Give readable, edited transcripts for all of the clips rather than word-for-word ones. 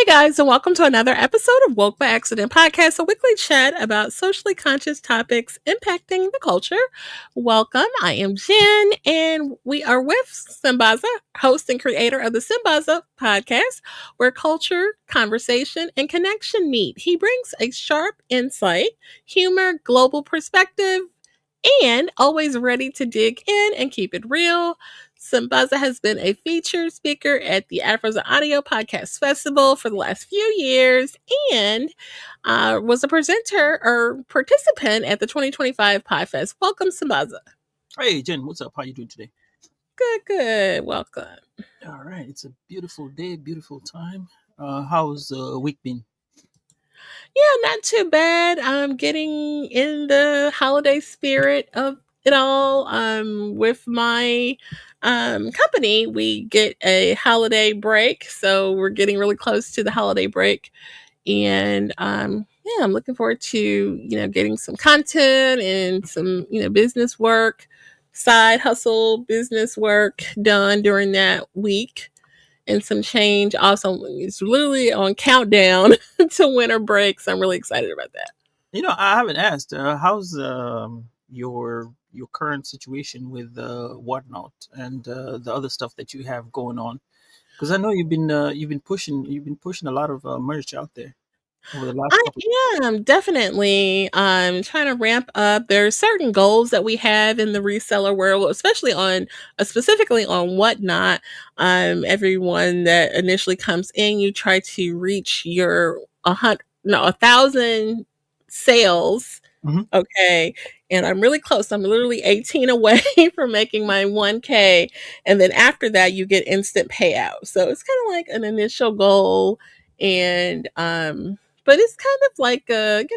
Guys, and welcome to another episode of Woke by Accident podcast, a weekly chat about socially conscious topics impacting the culture. Welcome. I am Jen, and we are with Sambaza, host and creator of the Sambaza podcast, where culture, conversation, and connection meet. He brings a sharp insight, humor, global perspective, and always ready to dig in and keep it real. Sambaza has been a featured speaker at the Afros Audio Podcast Festival for the last few years and was a presenter or participant at the 2025 PodFest. Welcome, Sambaza. Hey, Jen, what's up? How you doing today? Good. Welcome. All right, it's a beautiful day, beautiful time. How's the week been? Yeah, not too bad. I'm getting in the holiday spirit of it all. With my company, we get a holiday break, so we're getting really close to the holiday break, and yeah, I'm looking forward to getting some content and some business work, side hustle business work done during that week and some change. Also, it's literally on countdown to winter break, so I'm really excited about that. I haven't asked. How's your current situation with whatnot and the other stuff that you have going on? Because I know you've been pushing a lot of merch out there over the last I couple. am definitely trying to ramp up. There are certain goals that we have in the reseller world, especially on specifically on whatnot. Everyone that initially comes in, you try to reach your 1,000 sales. Mhm. Okay. And I'm really close. I'm literally 18 away from making my 1K. And then after that, you get instant payout. So it's kind of like an initial goal. And but it's kind of like a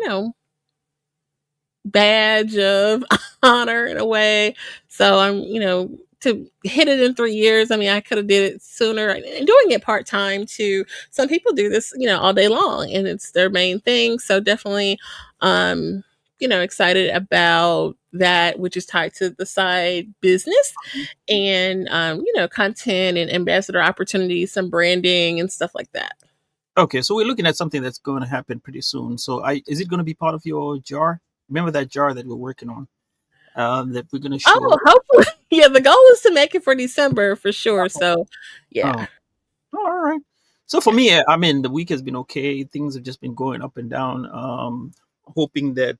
badge of honor in a way. So I'm to hit it in 3 years. I mean, I could have did it sooner. And doing it part time too. Some people do this all day long, and it's their main thing. So definitely, um, excited about that, which is tied to the side business and content and ambassador opportunities, some branding and stuff like that. Okay, so we're looking at something that's going to happen pretty soon. So, is it going to be part of your jar? Remember that jar that we're working on? That we're going to Oh, show. hopefully. Yeah, the goal is to make it for December for sure. So, Oh, yeah. all right. So for me, I mean, the week has been okay. Things have just been going up and down. Hoping that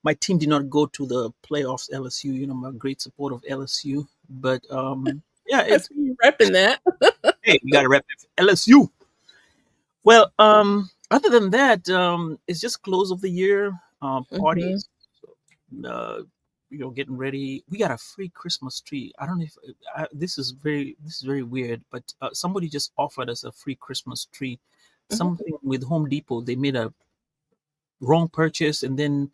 my team did not go to the playoffs. LSU, I'm a great supporter of LSU, but yeah, I see you repping that. hey, you got to rep LSU. Well, other than that, it's just close of the year Hmm. parties. Uh, getting ready. We got a free Christmas tree. I don't know if this is very weird, but somebody just offered us a free Christmas tree. Hmm. Something with Home Depot. They made a wrong purchase, and then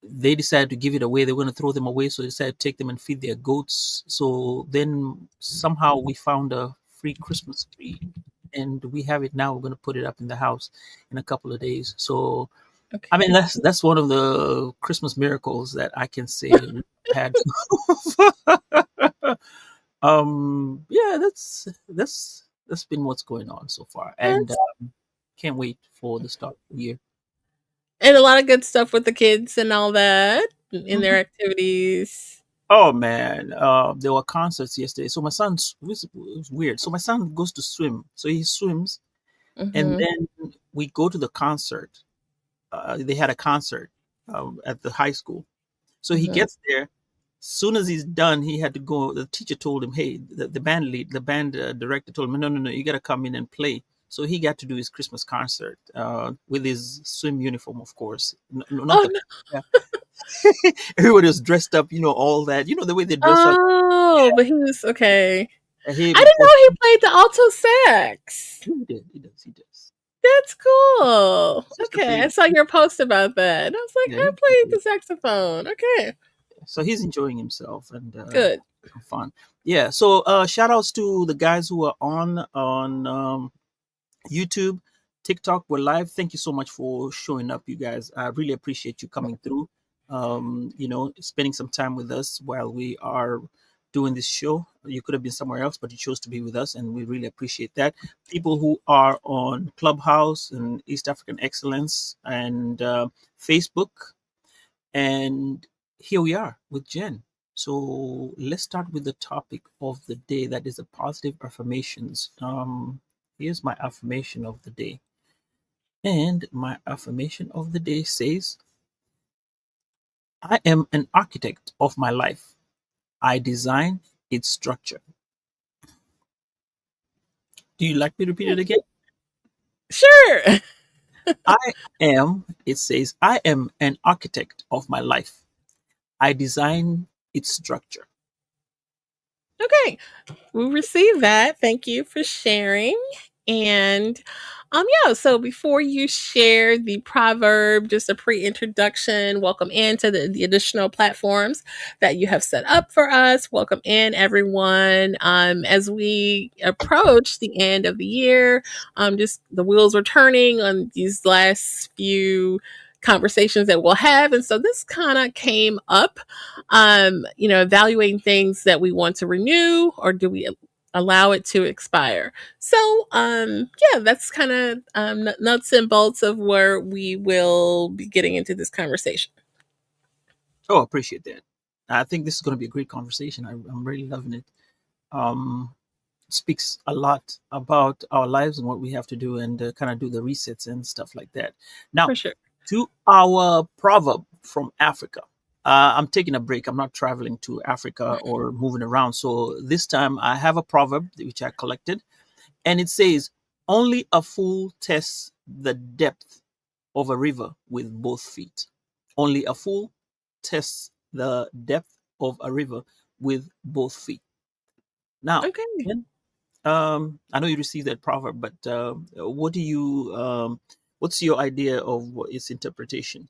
they decided to give it away. They were going to throw them away, so they decided to take them and feed their goats. So then somehow we found a free Christmas tree, and we have it now. We're going to put it up in the house in a couple of days. So I mean, Okay. that's one of the Christmas miracles that I can say we had. Yeah, that's been what's going on so far, and That's, can't wait for the start of the year. and a lot of good stuff with the kids and all that in their Mhm. activities. Oh man, there were concerts yesterday. So my it was weird. So my son goes to swim, so he swims, and Hmm. then we go to the concert. They had a concert at the high school. So he Hmm. gets there. Soon as he's done, he had to go. The teacher told him, "Hey, the band lead, the band director told him, no, you got to come in and play." So he got to do his Christmas concert with his swim uniform, of course. Not Oh the no! yeah. Everybody was dressed up, all that. You know the way they dress up. Oh, but he was okay. I Him, didn't know he played the alto sax. he did, he does. That's cool. Sister Okay, I played. saw your post about that. And I was like, Yeah, I played the saxophone. Okay, so he's enjoying himself and good. having fun. Yeah. So shout outs to the guys who are on YouTube, TikTok. We're live. Thank you so much for showing up, you guys. I really appreciate you coming through. Spending some time with us while we are doing this show. You could have been somewhere else, but you chose to be with us, and we really appreciate that. People who are on Clubhouse and East African Excellence and Facebook, and here we are with Jen. So let's start with the topic of the day, that is the positive affirmations. Here's my affirmation of the day. And my affirmation of the day says, I am an architect of my life. I design its structure. Do you like me to repeat it again? Sure. It says, I am an architect of my life. I design its structure. Okay. We received that. Thank you for sharing. And yeah, so before you share the proverb, just a pre-introduction, welcome into the additional platforms that you have set up for us. Welcome in everyone. As we approach the end of the year, just the wheels are turning on these last few conversations that we'll have. And so this kind of came up, evaluating things that we want to renew, or do we allow it to expire? So, yeah, that's kind of nuts and bolts of where we will be getting into this conversation. Oh, I appreciate that. I think this is going to be a great conversation. I'm really loving it. Um, Speaks a lot about our lives and what we have to do, and kind of do the resets and stuff like that. Now, For sure. to our proverb from Africa. I'm taking a break. I'm not traveling to Africa or moving around. So this time I have a proverb which I collected, and it says, only a fool tests the depth of a river with both feet. Only a fool tests the depth of a river with both feet. Now, Okay. I know you received that proverb, but what do you, what's your idea of its interpretation?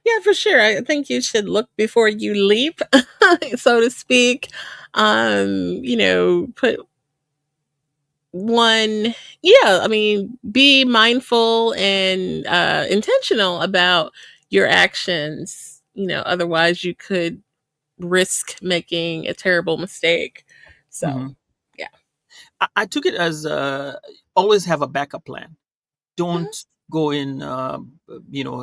Yeah, for sure. I think you should look before you leap, so to speak. Put one, yeah, I mean, be mindful and intentional about your actions. Otherwise you could risk making a terrible mistake. So, Mhm. yeah. I took it as always have a backup plan. Mhm. Don't go in,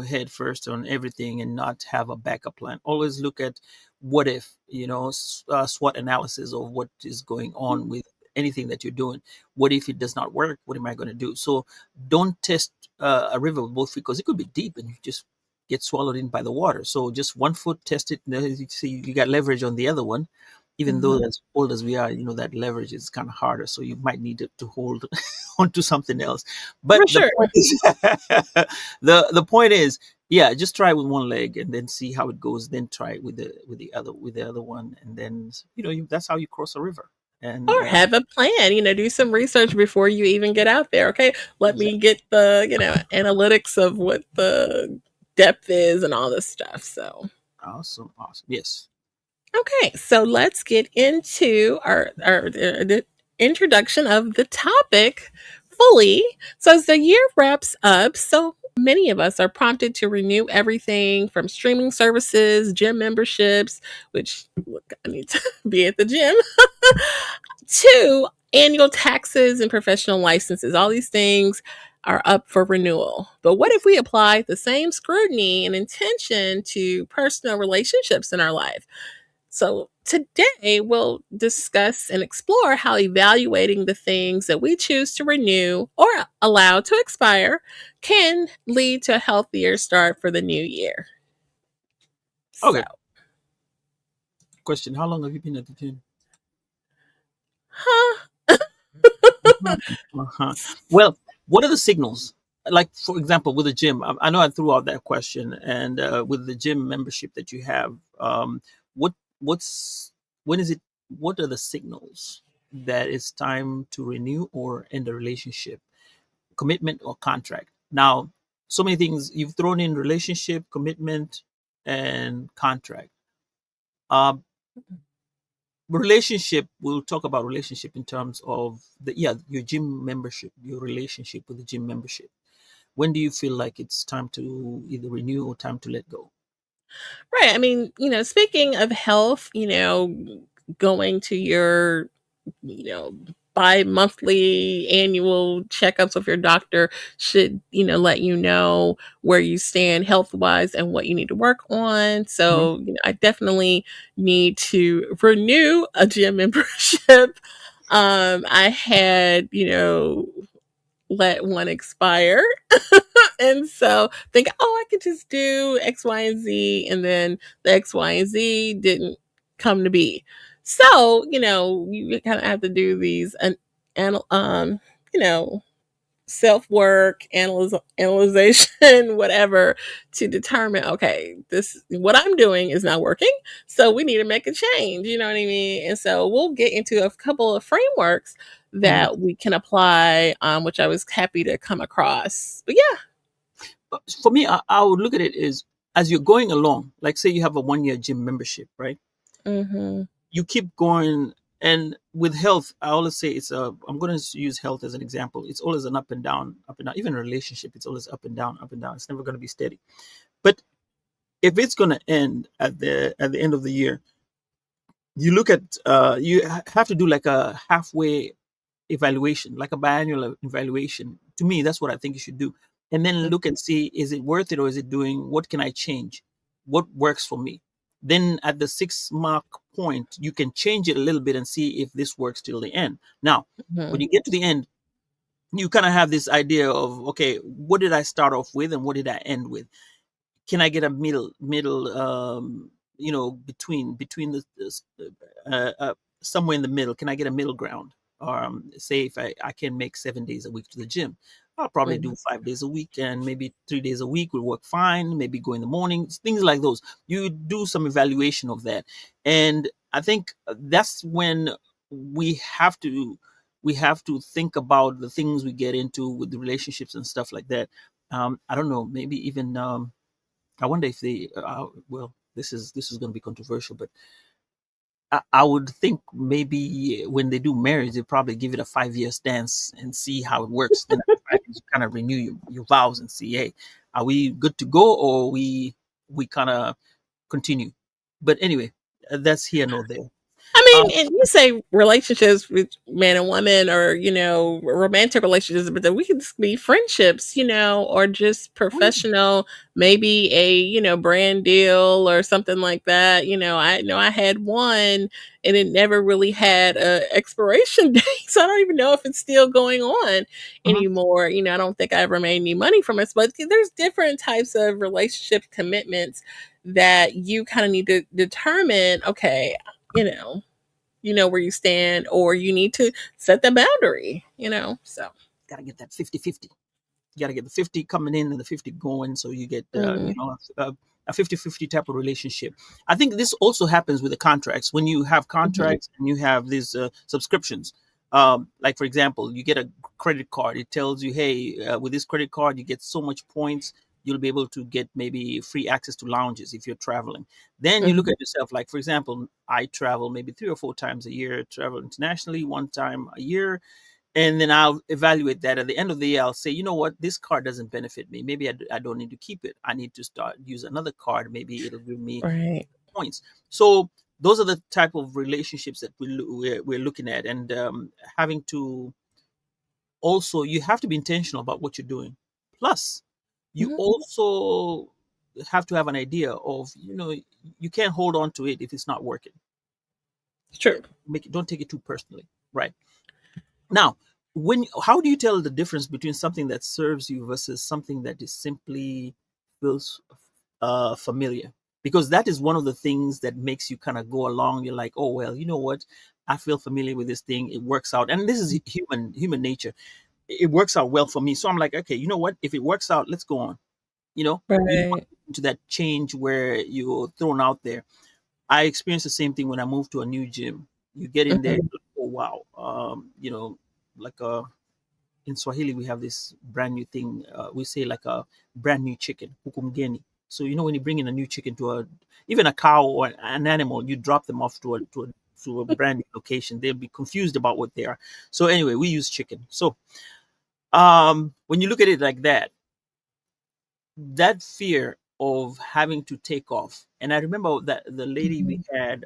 head first on everything and not have a backup plan. Always look at what if, SWOT analysis of what is going on with anything that you're doing. What if it does not work? What am I going to do? So don't test a river with both feet, because it could be deep and you just get swallowed in by the water. So just one foot, test it. You see, you got leverage on the other one. Even though, Mhm. as old as we are, that leverage is kind of harder. So you might need to hold onto something else. But For the sure. point is, the point is, yeah, just try with one leg and then see how it goes. Then try it with the other one, and then that's how you cross a river. And Or have a plan, do some research before you even get out there. Okay, let me exactly. get the, analytics of what the depth is and all this stuff. So, Awesome, awesome. Yes. okay, so let's get into our introduction of the topic fully. So as the year wraps up, so many of us are prompted to renew everything from streaming services, gym memberships, which, look, I need to be at the gym, to annual taxes and professional licenses. All these things are up for renewal. But what if we apply the same scrutiny and intention to personal relationships in our life? So, today we'll discuss and explore how evaluating the things that we choose to renew or allow to expire can lead to a healthier start for the new year. So, Okay. Question: how long have you been at the gym? huh? Mhm. Uh-huh. Well, what are the signals? Like, for example, with the gym, I know I threw out that question, and with the gym membership that you have, what what's when is it? What are the signals that it's time to renew or end a relationship, commitment or contract? Now, so many things you've thrown in: relationship, commitment, and contract. Um, Relationship, we'll talk about relationship in terms of your gym membership, your relationship with the gym membership. When do you feel like it's time to either renew or time to let go? Right. I mean, speaking of health, going to your, you know, bi-monthly annual checkups with your doctor should, let you know where you stand health wise and what you need to work on. Mhm. So, I definitely need to renew a gym membership. I had, let one expire. And so think, oh, I could just do X, Y, and Z. And then the X, Y, and Z didn't come to be. So, you kind of have to do these and you know, self work, analyzation, whatever, to determine, okay, this what I'm doing is not working. So we need to make a change. You know what I mean? And so we'll get into a couple of frameworks Mhm. that we can apply, which I was happy to come across. But yeah. But for me, I would look at it as you're going along. Like, say you have a 1 year gym membership, right? Mm-hmm. You keep going, and with health, I always say it's a. I'm going to use health as an example. It's always an up and down, up and down. Even a relationship, it's always up and down, up and down. It's never going to be steady. But if it's going to end at the end of the year, you look at have to do like a halfway evaluation, like a biannual evaluation. To me, that's what I think you should do. And then look and see, is it worth it, or is it doing, what can I change? What works for me? Then at the 6 mark point, you can change it a little bit and see if this works till the end. Now, when Mm-hmm. you get to the end, you kind of have this idea of, okay, what did I start off with and what did I end with? Can I get a middle between somewhere in the middle? Can I get a middle ground? Or say if I can make 7 days a week to the gym, I'll probably Mm-hmm. do 5 days a week, and maybe 3 days a week will work fine. Maybe go in the mornings, things like those. You do some evaluation of that, and I think that's when we have to think about the things we get into with the relationships and stuff like that. I don't know, maybe even I wonder if they. Well, this is going to be controversial, but I would think maybe when they do marriage, they probably give it a 5 year stance and see how it works. Then after 5 years, you kind of renew your vows and see, hey, are we good to go, or we kind of continue? But anyway, that's here nor there. I Um, mean, and you say relationships with man and woman, or romantic relationships, but then we can just be friendships, or just oh yeah, professional, maybe a brand deal or something like that. I know I had one, and it never really had a expiration date, so I don't even know if it's still going on uh-huh, anymore. I don't think I ever made any money from it, but there's different types of relationship commitments that you kind of need to determine. Okay, you know you know where you stand, or you need to set the boundary, so. gotta get that 50-50. You got to get the 50 coming in and the 50 going, so you get Mhm, a 50-50 type of relationship. I think this also happens with the contracts. When you have mhm, contracts and you have these subscriptions, like for example, you get a credit card. It tells you, hey, with this credit card you get so much points, you'll be able to get maybe free access to lounges if you're traveling. Then you look mhm, at yourself, like for example, I travel maybe 3 or 4 times a year, travel internationally 1 time a year, and then I'll evaluate that at the end of the year. I'll say, you know what, this card doesn't benefit me. Maybe I don't need to keep it. I need to start use another card. Maybe it'll give me right. points. So those are the type of relationships that we're looking at, and having to also, you have to be intentional about what you're doing. Plus, you Mhm, also have to have an idea of, you can't hold on to it if it's not working. it's true. Don't take it too personally, right? Now, how do you tell the difference between something that serves you versus something that is simply feels familiar? Because that is one of the things that makes you kind of go along. You're like, oh well, you know what? I feel familiar with this thing. It works out, and this is human nature. It works out well for me, so I'm like, okay, you know what? If it works out, let's go on. You don't want Right. to get into that change where you're thrown out there. I experienced the same thing when I moved to a new gym. You get in there, Mhm, you're like, oh wow, like in Swahili we have this brand new thing. We say like a brand new chicken, hukumgeni. So when you bring in a new chicken to even a cow or an animal, you drop them off to a brand new location. They'll be confused about what they are. So anyway, we use chicken. So when you look at it like that, that fear of having to take off, and I remember that the lady we mhm, had.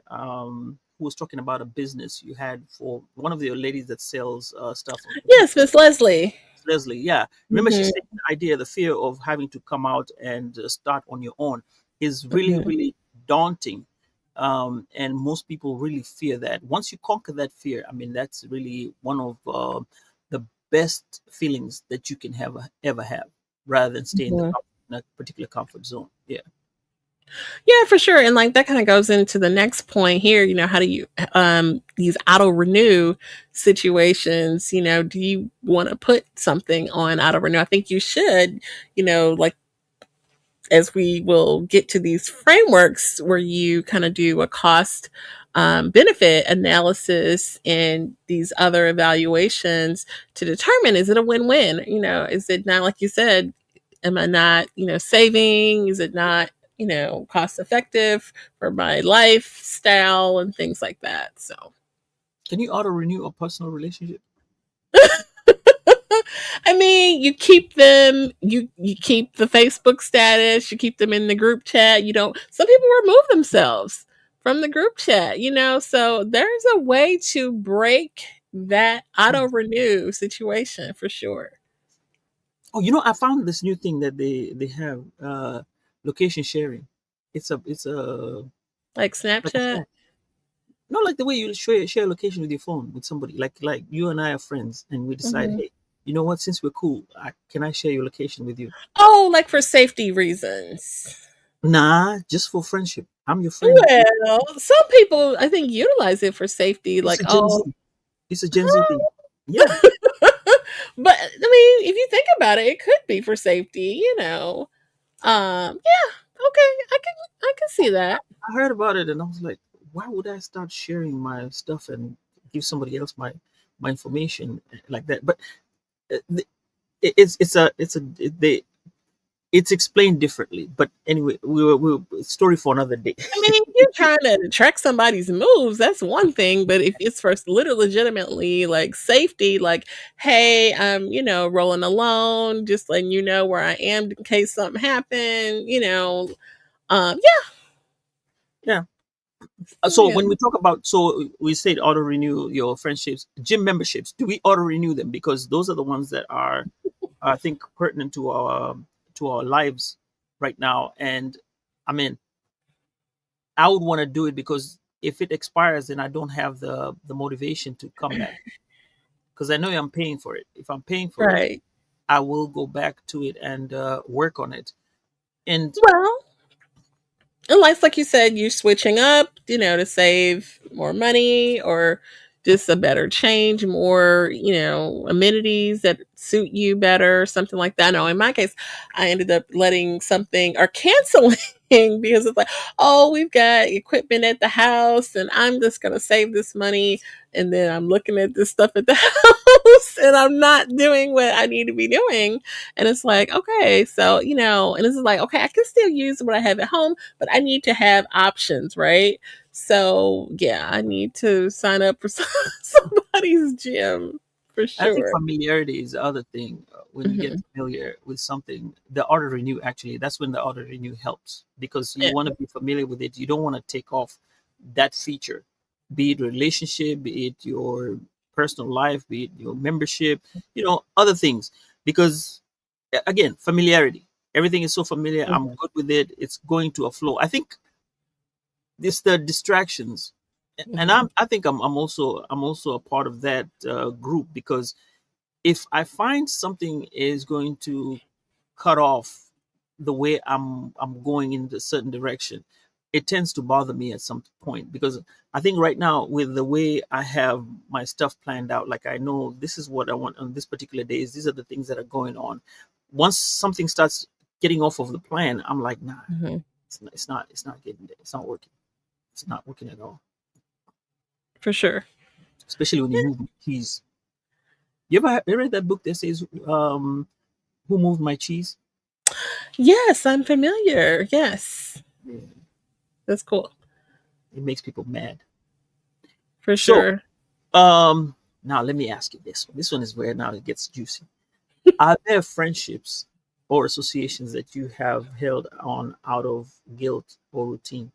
who was talking about a business you had for one of the ladies that sells stuff on Yes, Miss Leslie. Leslie. Yeah, remember she Hmm. said the idea, the fear of having to come out and start on your own is really, Hmm. really daunting. And most people really fear that. Once you conquer that fear, I mean, that's really one of the best feelings that you can have ever have, rather than stay in Hmm. in a particular comfort zone. Yeah. Yeah, for sure. And like that kind of goes into the next point here. How do you these auto renew situations? Do you want to put something on auto renew? I think you should. Like as we will get to these frameworks where you kind of do a cost benefit analysis and these other evaluations to determine, is it a win-win? Is it not, like you said, am I not, saving? Is it not, cost effective for my lifestyle and things like that? So Can you auto renew a personal relationship? I mean, you keep them, you keep the Facebook status, you keep them in the group chat. You don't, some people remove themselves from the group chat, so there's a way to break that auto renew situation for sure. Oh, I found this new thing that they have, location sharing. It's Like like a Snapchat. phone. Not like the way you share location with your phone with somebody. Like you and I are friends, and we decide, Hmm. hey, you know what? Since we're cool, can I share your location with you? Oh, like for safety reasons. Nah, just for friendship. I'm your friend. Well, some people I think utilize it for safety, It's like, a Gen Z. oh, It's a Gen Z thing. Yeah, but I mean, if you think about it, it could be for safety. Yeah, okay, I can see that. I heard about it, and I was like, why would I start sharing my stuff and give somebody else my information like that? But uh, the- it's explained differently. But anyway, story for another day. I mean, if you're trying to track somebody's moves, that's one thing. But if it's for literally legitimately like safety, like, hey, I'm, rolling alone, just letting you know where I am in case something happened. Yeah, Yeah. So yeah. when we talk about, so we said auto renew your friendships, gym memberships. Do we auto renew them, because those are the ones that are, I think, pertinent to our lives right now? And I mean, I would want to do it because if it expires, then I don't have the motivation to come back, because I know I'm paying for it. If I'm paying for it, Right. I will go back to it and work on it. And Well, unless, like you said, you're switching up, to save more money or just a better change, more, amenities that suit you better, something like that. No, in my case, I ended up letting something or canceling because it's like, oh, we've got equipment at the house and I'm just going to save this money. And then I'm looking at this stuff at the house and I'm not doing what I need to be doing. And it's like, okay, so, and this is like, okay, I can still use what I have at home, but I need to have options, right? So yeah, I need to sign up for somebody's gym for I think sure. familiarity is the other thing. When you get Hmm. familiar with something, the auto renew, actually, that's when the auto renew helps, because you Yeah. want to be familiar with it. You don't want to take off that feature, be it relationship, be it your personal life, be it your membership, other things. Because again, familiarity. Everything is so familiar. I'm Mhm. good with it. It's going to a flow. I think it's the distractions, and Mhm. I think I'm also a part of that group, because if I find something is going to cut off the way I'm going in a certain direction, it tends to bother me at some point, because I think right now, with the way I have my stuff planned out, like I know this is what I want on this particular days, these are the things that are going on. Once something starts getting off of the plan, I'm like, nah, Mhm. it's not getting there. It's not working. It's not working at all. For sure. Especially when you move keys. You ever read that book that says, "Who moved my cheese"? Yes, I'm familiar. Yes, Yeah, that's cool it makes people mad. for So, sure. now let me ask you this one. This one is where now it gets juicy. Are there friendships or associations that you have held on out of guilt or routine?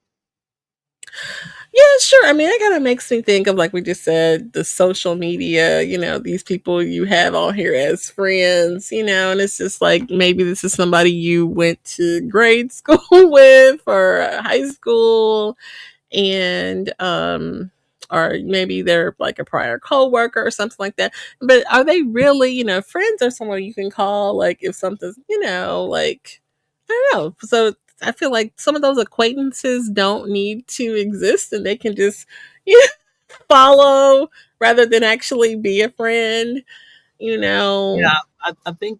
Yeah, sure. I mean, it kind of makes me think of, like we just said, the social media, these people you have on here as friends, and it's just like maybe this is somebody you went to grade school with or high school, and or maybe they're like a prior coworker or something like that. But are they really, friends, or someone you can call like if something's, like I don't know. So I feel like some of those acquaintances don't need to exist, and they can just follow rather than actually be a friend, you know. Yeah, I think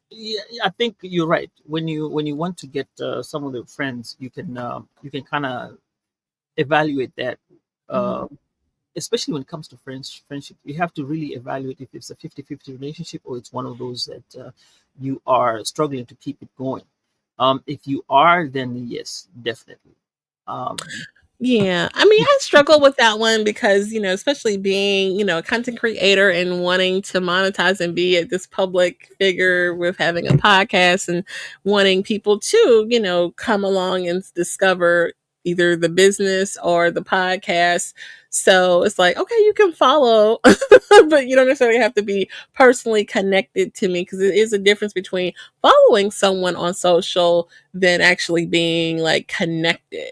yeah, I think you're right. When you want to get some of the friends, you can kind of evaluate that. Mhm. Uh, Especially when it comes to friendship, you have to really evaluate if it's a 50-50 relationship or it's one of those that you are struggling to keep it going. If you are, then yes, definitely. Um, Yeah. I mean, I struggle with that one because, especially being, a content creator and wanting to monetize and be this public figure with having a podcast and wanting people to, come along and discover either the business or the podcast. So it's like, okay, you can follow, but you don't necessarily have to be personally connected to me, because it is a difference between following someone on social than actually being like connected.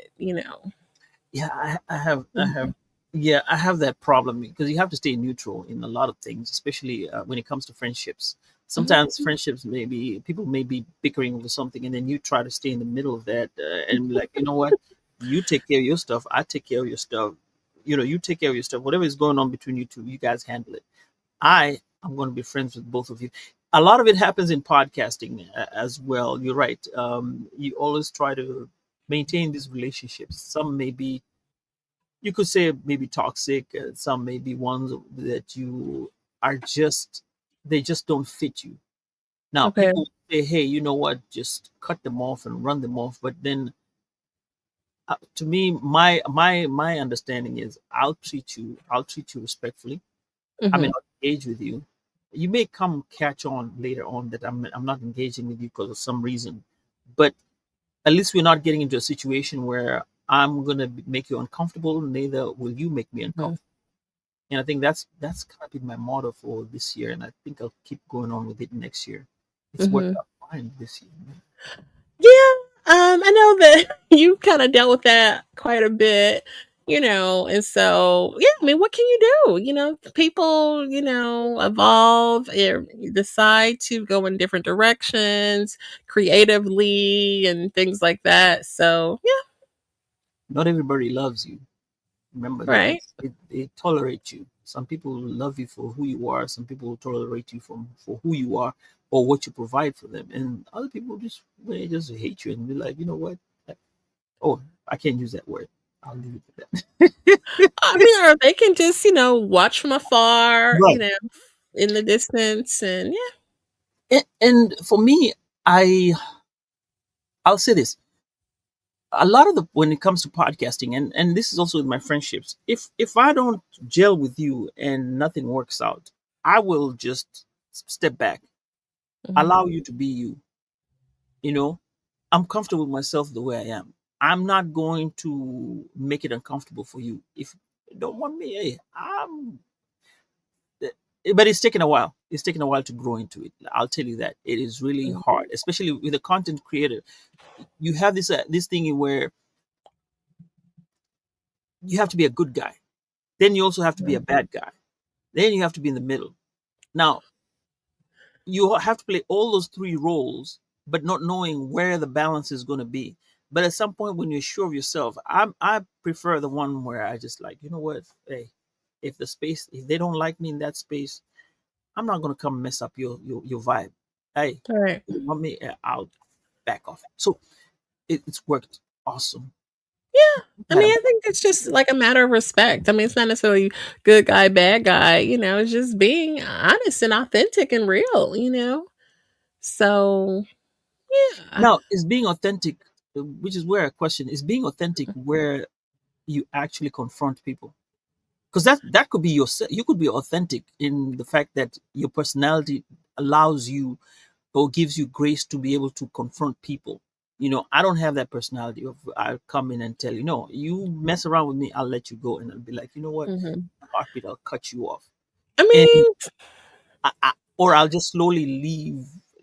yeah, I have, Mhm. yeah, I have that problem because you have to stay neutral in a lot of things, especially when it comes to friendships. Mhm. Sometimes friendships maybe people may be bickering over something, and then you try to stay in the middle of that and be like, you know what, you take care of your stuff, I take care of your stuff. You take care of your stuff. Whatever is going on between you two, you guys handle it. I'm going to be friends with both of you. A lot of it happens in podcasting as well. You're right. You always try to maintain these relationships. Some may be, you could say, maybe toxic. Some may be ones that you are just, they just don't fit you. Now, Okay. people say, hey, you know what? Just cut them off and run them off. But then, to me, my understanding is, I'll treat you respectfully. I may Mhm. not engage with you. You may come catch on later on that I'm not engaging with you because of some reason, but at least we're not getting into a situation where I'm gonna make you uncomfortable. Neither will you make me Mhm. uncomfortable. And I think that's kind of been my motto for this year, and I think I'll keep going on with it next year. It's worked Mhm. out fine this year. Man. Yeah. I know that you kind of dealt with that quite a bit, and so yeah. I mean, what can you do? People, evolve and decide to go in different directions creatively and things like that. So yeah, Not everybody loves you. Remember that right. they tolerate you. Some people love you for who you are. Some people tolerate you for who you are or what you provide for them. And other people just they just hate you and be like, you know what? Oh, I can't use that word. I'll leave it at that. I mean, or they can just, watch from afar, Right. in the distance, and yeah. And for me, I I'll say this. A lot of the when it comes to podcasting, and this is also with my friendships, if I don't gel with you and nothing works out, I will just step back, Mhm. allow you to be you. You know, I'm comfortable with myself the way I am. I'm not going to make it uncomfortable for you. If you don't want me, hey, but it's taken a while. It's taken a while to grow into it. I'll tell you that it is really Mhm. hard, especially with a content creator. You have this thing where you have to be a good guy, then you also have to be a bad guy, then you have to be in the middle. Now you have to play all those three roles, but not knowing where the balance is going to be. But at some point, when you're sure of yourself, I prefer the one where I just like, you know what, hey, if they don't like me in that space, I'm not gonna come mess up your vibe. Hey, Right. you want me? I'll back off. So it's worked awesome. Yeah. I Had a mean, I think it's just like a matter of respect. I mean, it's not necessarily good guy, bad guy, it's just being honest and authentic and real. So, yeah. Now is being authentic, which is where a question is being authentic where you actually confront people because that could be you could be authentic in the fact that your personality allows you or gives you grace to be able to confront people. I don't have that personality of I'll come in and tell you, no, you mess around with me, I'll let you go, and I'll be like, you know what, Hmm. heartbeat, I'll cut you off, I and mean, or I'll just slowly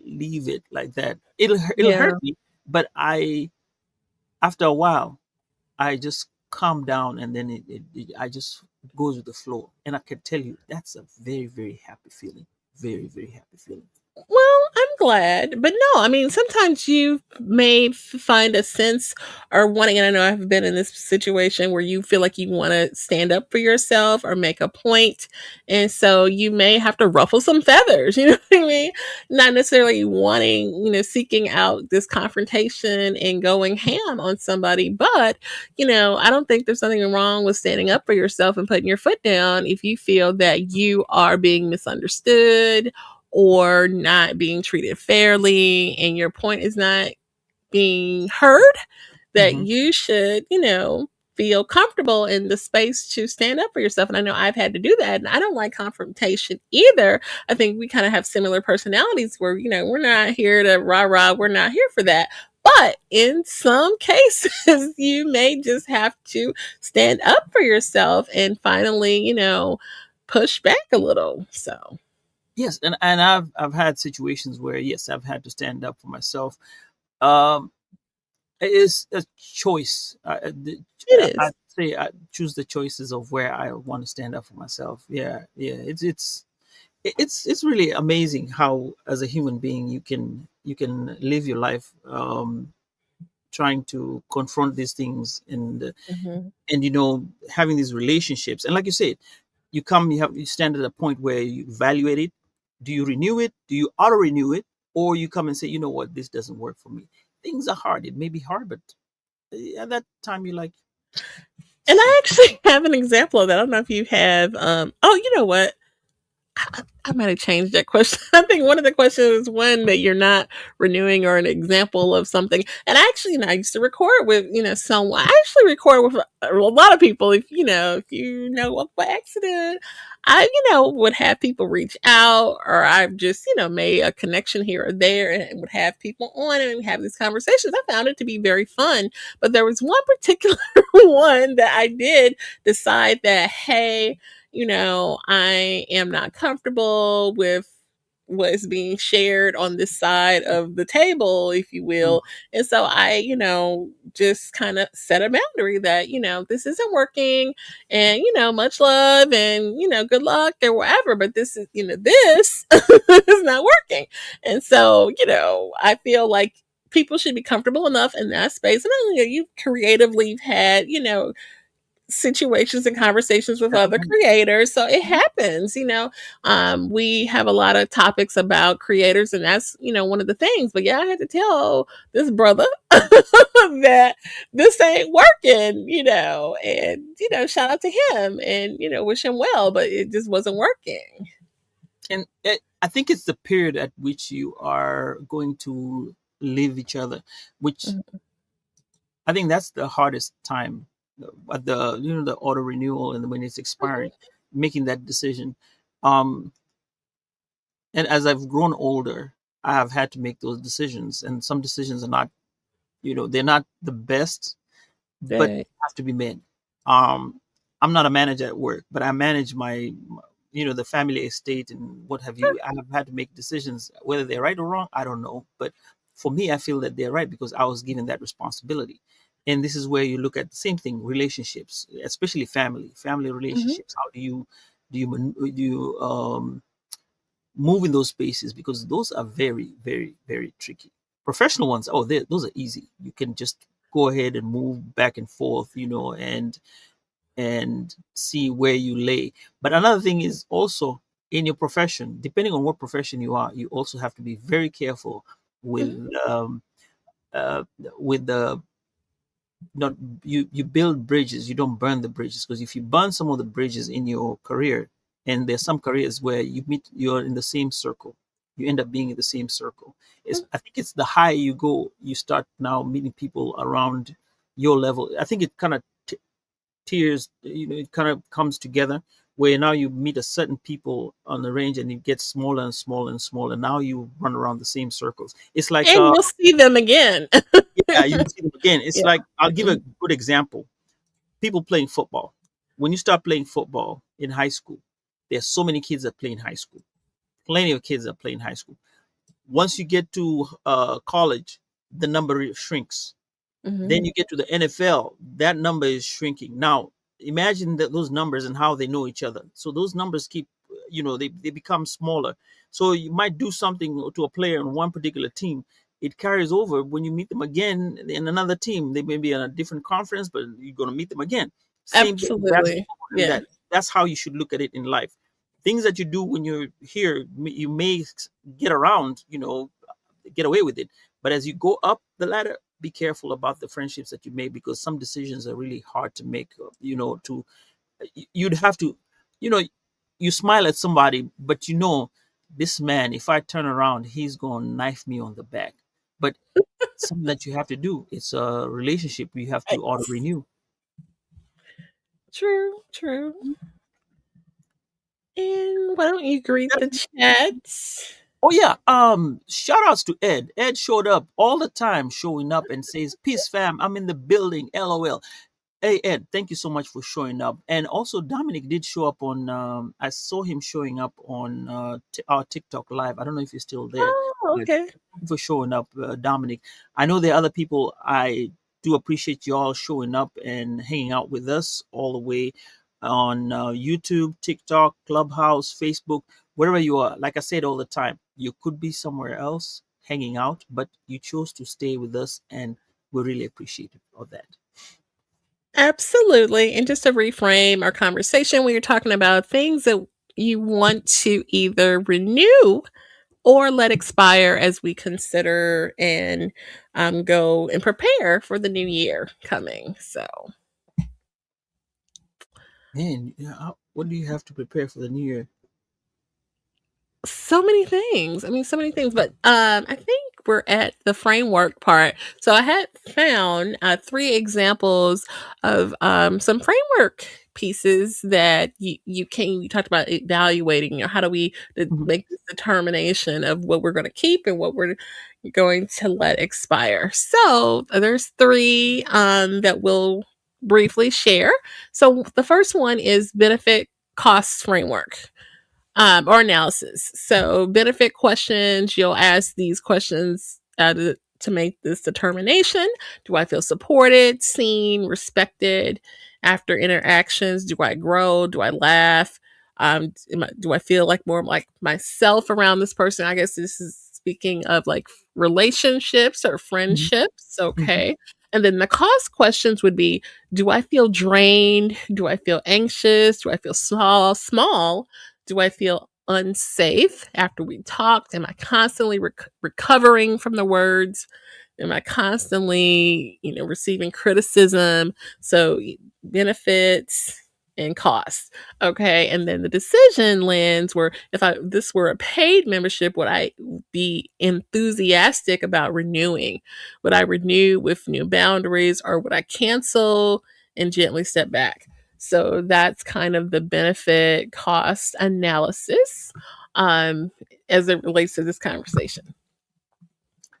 leave it like that. It'll hurt yeah. me, but after a while I just calm down, and then I just goes with the flow, and I can tell you that's a very very happy feeling, very very happy feeling. Well, I'm glad, but no, I mean, sometimes you may find a sense or wanting, and I know I've been in this situation where you feel like you want to stand up for yourself or make a point, and so you may have to ruffle some feathers, you know what I mean? Not necessarily wanting, seeking out this confrontation and going ham on somebody, but, I don't think there's something wrong with standing up for yourself and putting your foot down if you feel that you are being misunderstood or not being treated fairly and your point is not being heard, that Hmm. you should, feel comfortable in the space to stand up for yourself. And I know I've had to do that. And I don't like confrontation either. I think we kind of have similar personalities where, we're not here to rah rah, we're not here for that. But in some cases, you may just have to stand up for yourself and finally, push back a little. So, Yes, and I've had situations where yes, I've had to stand up for myself. Um, it is a choice. it I'd is. say I choose the choices of where I want to stand up for myself. Yeah, yeah. It's really amazing how, as a human being, you can live your life trying to confront these things, Mhm. and having these relationships. And like you said, you stand at a point where you evaluate it. Do you renew it? Do you auto renew it? Or you come and say, you know what, this doesn't work for me. Things are hard. It may be hard, but at that time you're like, And I actually have an example of that. I don't know if you have. Oh, you know what? I might have changed that question. I think one of the questions is one that you're not renewing or an example of something. And actually, I used to record with, someone. I actually record with a lot of people. If you know, by accident, I, would have people reach out or I've just, made a connection here or there and would have people on and we have these conversations. I found it to be very fun. But there was one particular one that I did decide that, hey, I am not comfortable with what is being shared on this side of the table, if you mm, will. And so I, just kind of set a boundary that, this isn't working and, much love and, good luck or whatever, but this is, this is not working. And so, I feel like people should be comfortable enough in that space. And I know you creatively had, situations and conversations with other and- creators. So it happens, we have a lot of topics about creators, and that's, one of the things. But yeah, I had to tell this brother that this ain't working, and, shout out to him and, wish him well, but it just wasn't working. I think it's the period at which you are going to live each other, which Mhm. I think that's the hardest time, at the auto renewal and when it's expiring, making that decision. Um, and as I've grown older, I have had to make those decisions, and some decisions are not, they're not the best, but Right. have to be made. Um, I'm not a manager at work, but I manage the family estate and what have you. I have had to make decisions, whether they're right or wrong, I don't know. But for me, I feel that they're right because I was given that responsibility. And this is where you look at the same thing: relationships, especially family Mhm. relationships. How do you move in those spaces, because those are very very very tricky. Professional ones, oh, those are easy. You can just go ahead and move back and forth, and see where you lay. But another thing is also, in your profession, depending on what profession you are, you also have to be very careful Mhm. with uh, with the not you build bridges, you don't burn the bridges, because if you burn some of the bridges in your career, and there's some careers where you're in the same circle, you end up being in the same circle. I think it's the higher you go, you start now meeting people around your level. I think it kind of tiers, it kind of comes together, where now you meet a certain people on the range, and it gets smaller and smaller and smaller. Now you run around the same circles. It's like And you'll see them again. Yeah, you see them again. It's Yeah. like, I'll give a Mhm. good example. People playing football. When you start playing football in high school, there's so many kids that play in high school. Plenty of kids that play in high school. Once you get to college, the number shrinks. Mhm. Then you get to the NFL, that number is shrinking. Now, imagine that those numbers and how they know each other. So those numbers keep, they become smaller. So you might do something to a player on one particular team. It carries over when you meet them again in another team. They may be in a different conference, but you're going to meet them again. Same thing with Absolutely. basketball, and Yeah. that's how you should look at it in life. Things that you do when you're here, you may get around, get away with it. But as you go up the ladder, be careful about the friendships that you make, because some decisions are really hard to make. To you'd have to, you know, you smile at somebody, but this man, if I turn around, he's going to knife me on the back. But something that you have to do. It's a relationship you have to auto renew. True, true. And why don't you greet the chats? Oh yeah. Shout outs to Ed. Ed showed up all the time, showing up and says, "Peace, fam. I'm in the building. LOL." Hey Ed, thank you so much for showing up. And also Dominic did show up on. I saw him showing up on our TikTok live. I don't know if he's still there, Oh, but okay. thank you for showing up, Dominic. I know there are other people. I do appreciate you all showing up and hanging out with us all the way on YouTube, TikTok, Clubhouse, Facebook, wherever you are. Like I said all the time, you could be somewhere else hanging out, but you chose to stay with us, and we're really appreciative of that. Absolutely. And just to reframe our conversation, we are talking about things that you want to either renew or let expire as we consider and go and prepare for the new year coming. So, Man, yeah, what do you have to prepare for the new year? so many things. I mean, so many things. But I think we're at the framework part. So I had found three examples of some framework pieces that you talked about evaluating. How do we Mhm, make this determination of what we're going to keep and what we're going to let expire? So there's three that we'll briefly share. So the first one is benefit cost framework or analysis. So, benefit questions, you'll ask these questions to make this determination. Do I feel supported, seen, respected after interactions? Do I grow? Do I laugh? Do I feel like more like myself around this person? I guess this is speaking of like relationships or mhm, friendships. mhm, Okay. And then the cost questions would be, do I feel drained? Do I feel anxious? Do I feel small? Do I feel unsafe after we talked? Am I constantly recovering from the words? Am I constantly, receiving criticism? So benefits and costs. Okay. And then the decision lens where if this were a paid membership, would I be enthusiastic about renewing? Would I renew with new boundaries or would I cancel and gently step back? So that's kind of the benefit cost analysis um, as it relates to this conversation.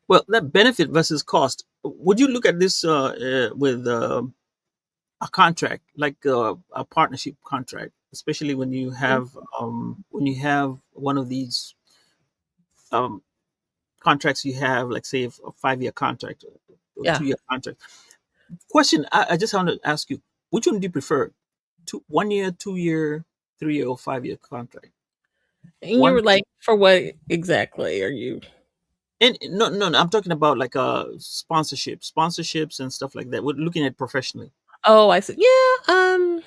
Well, that benefit versus cost. Would you look at this with a contract, like a partnership contract, especially when you have one of these um, contracts you have, like say a 5 year contract or Yeah. 2 year contract. Question: I just want to ask you, which one do you prefer? 1 year, 2 year, 3 year, or 5 year contract? And you One. were like, for what exactly are you? And no, no, no, I'm talking about like sponsorships and stuff like that. We're looking at professionally. Oh, I said, yeah.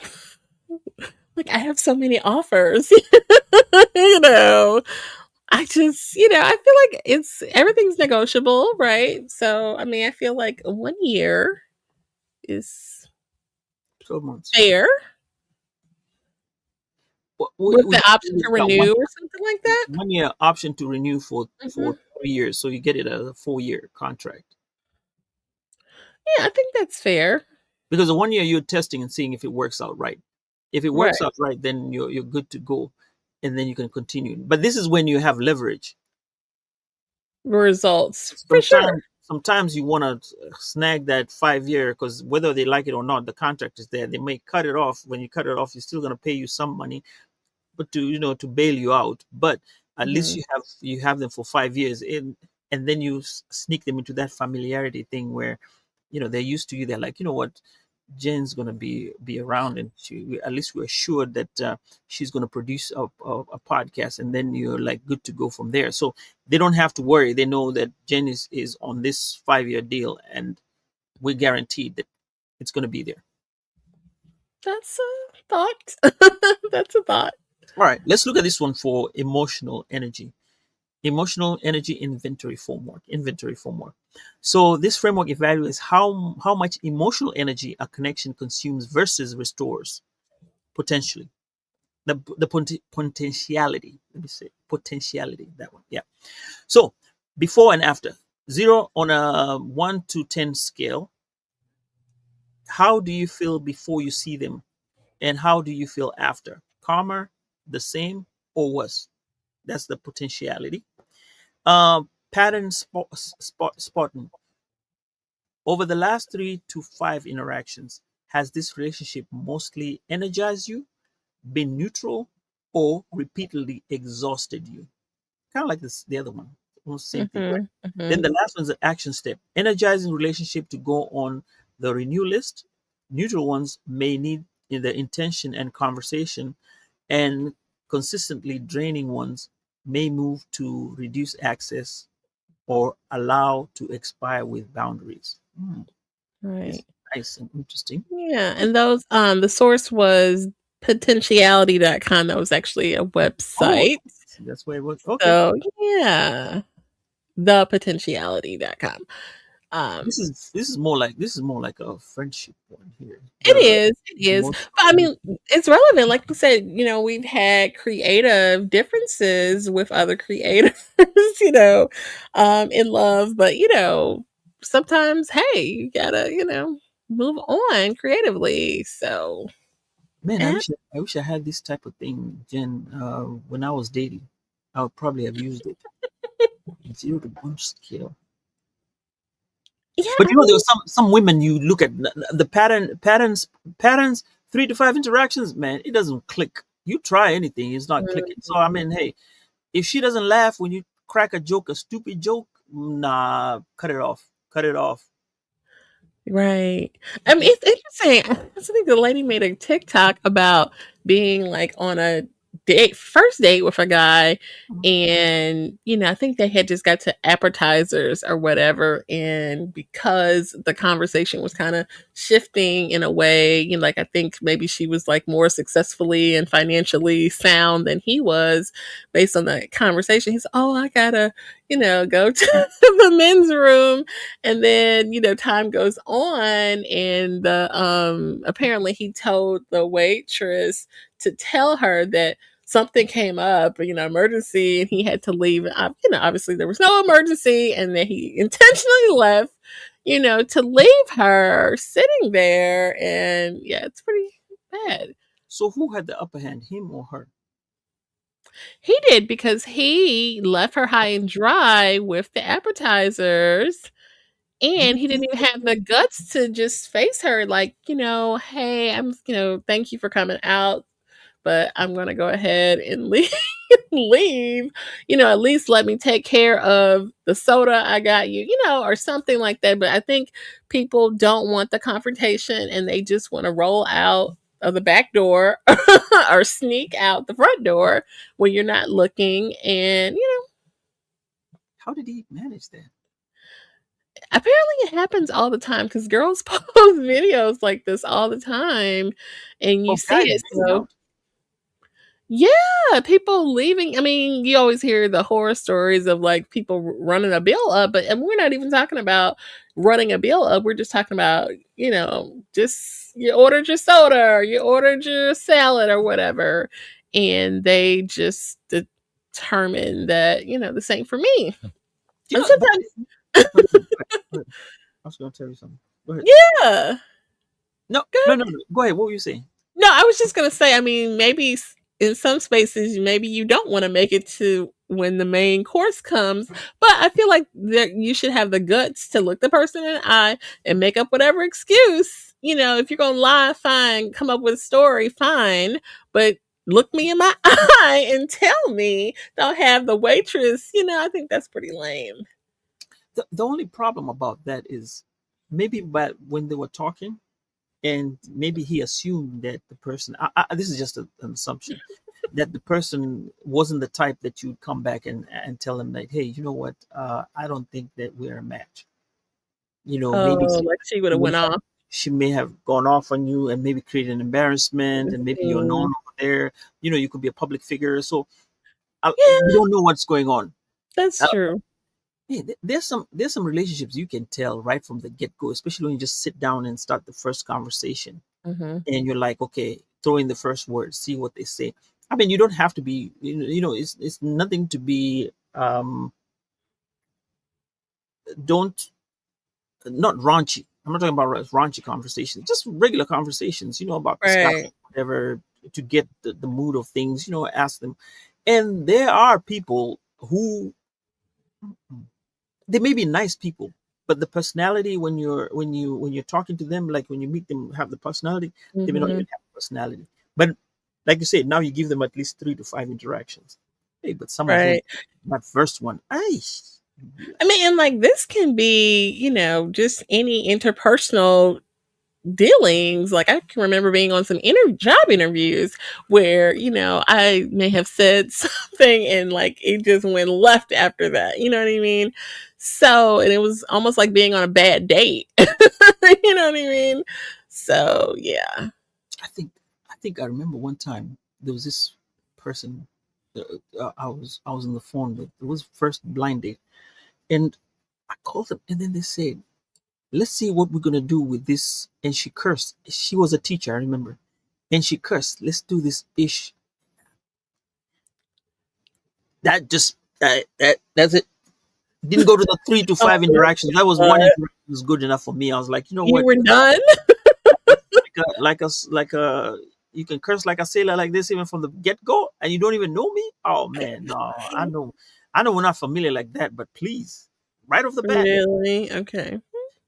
Like I have so many offers. you know, I just, I feel like everything's negotiable, right? So, I mean, I feel like 1 year is 12 months. fair with We the option to got one renew or something like that. 1 year option to renew for Mhm. 3 years, so you get it as a 4 year contract. Yeah, I think that's fair. Because the 1 year you're testing and seeing if it works out right. If it Right. works out right, then you're good to go, and then you can continue. But this is when you have leverage. Results for Sometimes sure. sometimes you want to snag that 5 year, because whether they like it or not, the contract is there. They may cut it off. When you cut it off, you're still going to pay you some money, but to, to bail you out. But at least Mhm. you have them for 5 years, and then you sneak them into that familiarity thing where they're used to you. They're like, you know what, Jen's gonna be around, and at least we're assured that she's gonna produce a podcast, and then you're like good to go from there. So they don't have to worry. They know that Jen is on this 5 year deal, and we're guaranteed that it's gonna be there. That's a thought. That's a thought. All right, let's look at this one for emotional energy. Emotional energy inventory framework. So this framework evaluates how much emotional energy a connection consumes versus restores potentially. The potentiality. Let me say potentiality. That one. Yeah. So before and after. 0 on a 1 to 10 scale. How do you feel before you see them, and how do you feel after? Calmer, the same, or worse? That's the potentiality. Pattern spotting. Over the last 3 to 5 interactions, has this relationship mostly energized you, been neutral, or repeatedly exhausted you? Kind of like the other one, almost the same thing, right? Mhm. Then Mhm. the last one's an action step. Energizing relationship to go on the renew list. Neutral ones may need in the intention and conversation, and consistently draining ones may move to reduce access or allow to expire with boundaries. This Right. is nice and interesting. Yeah, and those the source was potentiality.com. That was actually a Oh, website. see, that's where it was. Okay, So, yeah, thepotentiality.com. Um, this is more like a friendship one here. The it is, emotional but I energy. mean, it's relevant. Like you said, we've had creative differences with other creators, you know, in love, but sometimes, hey, you gotta, move on creatively. So, Man, I yeah. wish I wish I had this type of thing, Jen. When I was dating, I would probably have used it. 0 to 1 scale. Yeah, But I there mean, was some women, you look at the patterns, 3 to 5 interactions. Man, it doesn't click. You try anything, it's not clicking. So I mhm. mean, hey, if she doesn't laugh when you crack a joke, a stupid joke, nah, cut it off. Cut it off. Right. I mean, it's interesting. I think the lady made a TikTok about being like on a first date with a guy, and I think they had just got to appetizers or whatever, and because the conversation was kind of shifting in a way, like I think maybe she was like more successfully and financially sound than he was based on the conversation. He's, oh, I gotta, go to the men's room, and then, time goes on, and the apparently he told the waitress to tell her that something came up, emergency, and he had to leave. Obviously there was no emergency, and that he intentionally left, to leave her sitting there. And yeah, it's pretty bad. So who had the upper hand, him or her? He did, because he left her high and dry with the appetizers. Do you And he didn't think even that? have the guts to just face her like, "Hey, thank you for coming out, but I'm gonna go ahead and leave leave. At least let me take care of the soda I got you," or something like that. But I think people don't want the confrontation, and they just wanna roll out of the back door or sneak out the front door when you're not looking. And, How did he manage that? apparently it happens all the time, because girls post videos like this all the time, and you Of see guys it. bailing So, out. yeah, people leaving. I mean, you always hear the horror stories of like people running a bill up, but and we're not even talking about running a bill up. We're just talking about, just you ordered your soda, or you ordered your salad or whatever, and they just determine that, this ain't for me. You And know, but sometimes, go ahead, go ahead, go ahead. I was going to tell you something. Go ahead. yeah. No, no, no, no. Go ahead. What were you saying? No, I was just gonna say, I mean, maybe in some spaces, maybe you don't want to make it to when the main course comes. But I feel like that you should have the guts to look the person in the eye and make up whatever excuse. If you're gonna lie, fine. Come up with a story, fine. But look me in my eye and tell me. Don't have the waitress. I think that's pretty lame. The only problem about that is maybe but when they were talking, and maybe he assumed that the person, this is just an assumption, that the person wasn't the type that you'd come back and tell them that, hey, you know what, I don't think that we're a match. Maybe Oh, like she would she have may went have, off. she may have gone off on you and maybe created an embarrassment, and maybe you're known Mhm. over there. You could be a public figure, so we Yeah, don't know what's going on. that's Uh, true. Hey, there's some relationships you can tell right from the get go, especially when you just sit down and start the first conversation, Hmm. and you're like, okay, throw in the first word, see what they say. I mean, you don't have to be, it's nothing to be, don't not raunchy. I'm not talking about raunchy conversations, just regular conversations, about the sky, Right. whatever, to get the mood of things, ask them. And there are people who, they may be nice people, but the personality, when you're talking to them, like when you meet them, have the personality, they may not Hmm. even have personality. But like you said, now you give them at least 3 to 5 interactions. Hey, but some of them, Right. that first one, I I mean, and like this can be, just any interpersonal dealings. Like I can remember being on some job interviews where, I may have said something and like it just went left after that. You know what I mean? So, and it was almost like being on a bad date. You know what I mean? So, yeah. I think I remember one time there was this person, uh, I was on the phone with. It was first blind date, and I called them, and then they said, let's see what we're gonna do with this. And she cursed. She was a teacher, I remember. And she cursed, let's do this ish. That's it. Didn't go to the three to Oh five my interactions. That was one God. interaction was good enough for me. I was like, you know You what? were done? Like a you can curse like a sailor like this even from the get go, and you don't even know me. Oh man, no, I know we're not familiar like that, but please, right off the bat, Really? Okay.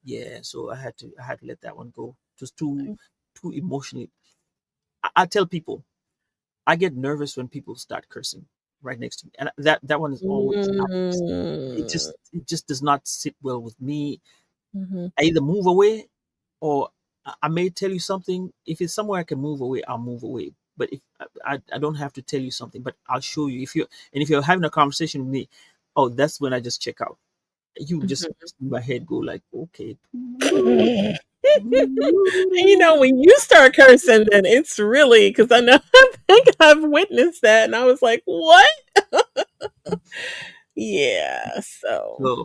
yeah. So I had to let that one go. Just too emotionally. I tell people I get nervous when people start cursing right next to me, and that one is always out. It Mm. just does not sit well with me. Mhm. I either move away, or I may tell you something. If it's somewhere I can move away, I'll move away. But if I don't have to tell you something, but I'll show you. If you're having a conversation with me, oh, that's when I just check out. You just Mhm. my head go like, okay. And when you start cursing, then it's really because I know I think I've witnessed that, and I was like, "What?" Yeah. So. So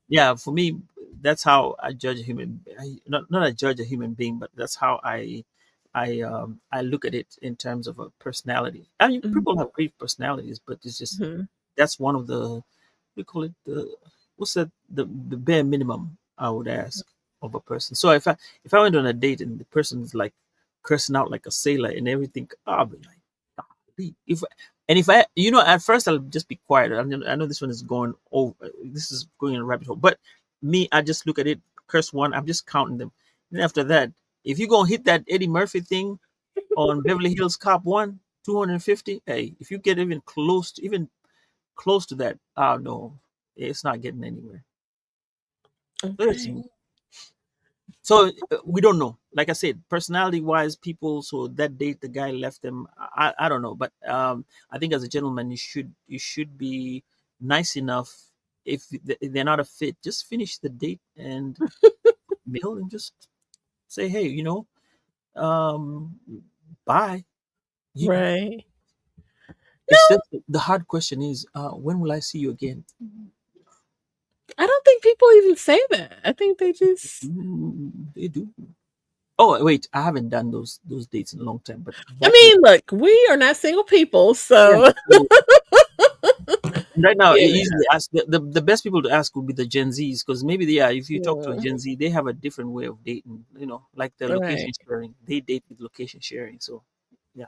yeah, for me, that's how I judge a human. Not I judge a human being, but that's how I look at it in terms of a personality. I mean, people have great personalities, but it's just Mhm. that's one of the, we call it, the what's that, the bare minimum I would ask of a person. So if I went on a date and the person's like cursing out like a sailor and everything, I'll be like, "Golly." If I at first I'll just be quiet. I know this one is going over, this is going in a rabbit hole, but me, I just look at it, curse one, I'm just counting them. Then after that, if you're gonna hit that Eddie Murphy thing on Beverly Hills Cop 1, 250, hey, if you get even close to that, oh no, it's not getting anywhere. There's- Okay. So we don't know. Like I said, personality wise, people. So that date, the guy left them. I don't know, but I think as a gentleman, you should be nice enough. If they're not a fit, just finish the date and mail and just say, hey, um, bye. You, Right. it's just No, the hard question is, when will I see you again? I don't think people even say that. I think they just. They do. Oh wait, I haven't done those dates in a long time, but I back in mean, look, we are not single people, yeah. so So right now, yeah. easily ask the best people to ask would be the Gen Zs, because maybe if you talk to a Yeah. Gen Z, they have a different way of dating. Like the Right. location sharing, they date with location sharing. So yeah,